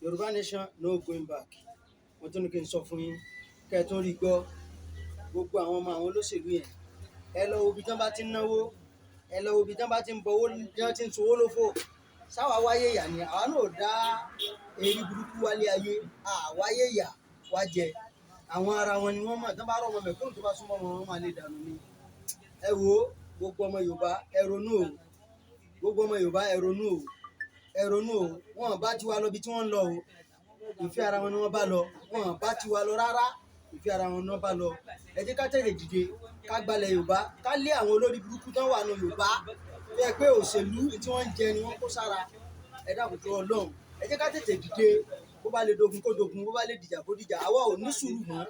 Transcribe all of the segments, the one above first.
Yoruba nation no going back. Wọ́n tún ní kí n sọ fún yín kẹ́ ẹ tún rí gbọ́ gbogbo àwọn ọmọ àwọn olóṣèlú yẹn ẹ lọ wo ibi tí wọ́n bá ti ń náwó ẹ lọ wo ibi tí wọ́n bá ti ń bọwọ́ tí wọ́n ti ń sowó lófò sáwà wáyé ìyà ni àwa náà dá èrí burúkú wálé ayé àwáyé ìyà wá jẹ àwọn ara wọn ni wọ́n mọ̀ tí wọ́n bá rọ̀ ọmọ mẹ̀kúnnù tó bá súnmọ́ wọn wọ́n máa lè dànù ni ẹ wo gbogbo ọmọ Yorùbá ẹ ronú o gbogbo ọmọ Yorùbá ẹ ronú o ẹ ronú o wọn bá ti wá lọ bí tí wọ́n ń lọ o ìfẹ́ ara wọn ni wọ́n bá lọ wọn bá ti wá lọ rárá ìfẹ́ ara wọn ni wọ́n bá lọ ẹ jẹ́ ká tẹ̀lé dìde ká gbalẹ̀ Yorùbá ká lé àwọn olórí burúkú tán wà ní Yorùbá bí ẹ pé òṣèlú tí wọ́n ń jẹ ni wọ́n kó sára ẹ dákun tó Ọlọ́run ẹ jẹ́ ká tètè dìde bó bá lè dogun kó dogun bó bá lè dìjà kó dìjà àwa ò ní sùúrù mọ́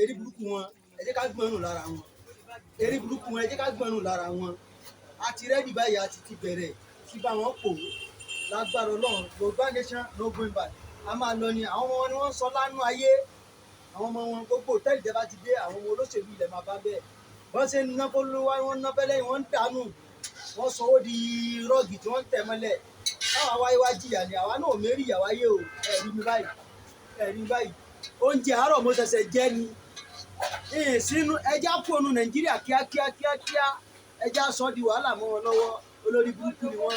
erí burúkú wọn ẹ jẹ́ ká gbọ́nù lára wọn erí burúkú wọn ẹ jẹ́ ká gbọ́nù lára wọn a ti rẹ́dì báyìí a ti bẹ̀rẹ̀ sí bá wọn pò lágbára Ọlọ́run Yorùbá nation no going back a máa lọ ni àwọn ọmọ wọn ni wọ́n sọ lánàá ayé àwọn ọmọ wọn gbogbo òtẹ́ẹ̀lì tẹ́ bá ti dé àwọn ọmọ olóṣèlú ilẹ̀ máa bá bẹ́ẹ̀ wọ́n ṣe ń ná polówó wọn ná bẹ́lẹ̀ wọ́n ń dànù wọ́n sọ ó di rọ́ọ̀gì tí wọ́n ń tẹ̀ mọ́lẹ̀ káwọn wáyé wá jìyà ni àwa náà mérí ìyà wáyé o ẹ̀rí mi báyìí oúnjẹ àárọ̀ mo ṣẹ̀ṣẹ̀ jẹ ni sínú ẹja fóònù Nàìjíríà kíákíá ẹja sọ di wàhálà mọ́ wọn lọ́wọ́ olórí burúkú ni wọ́n.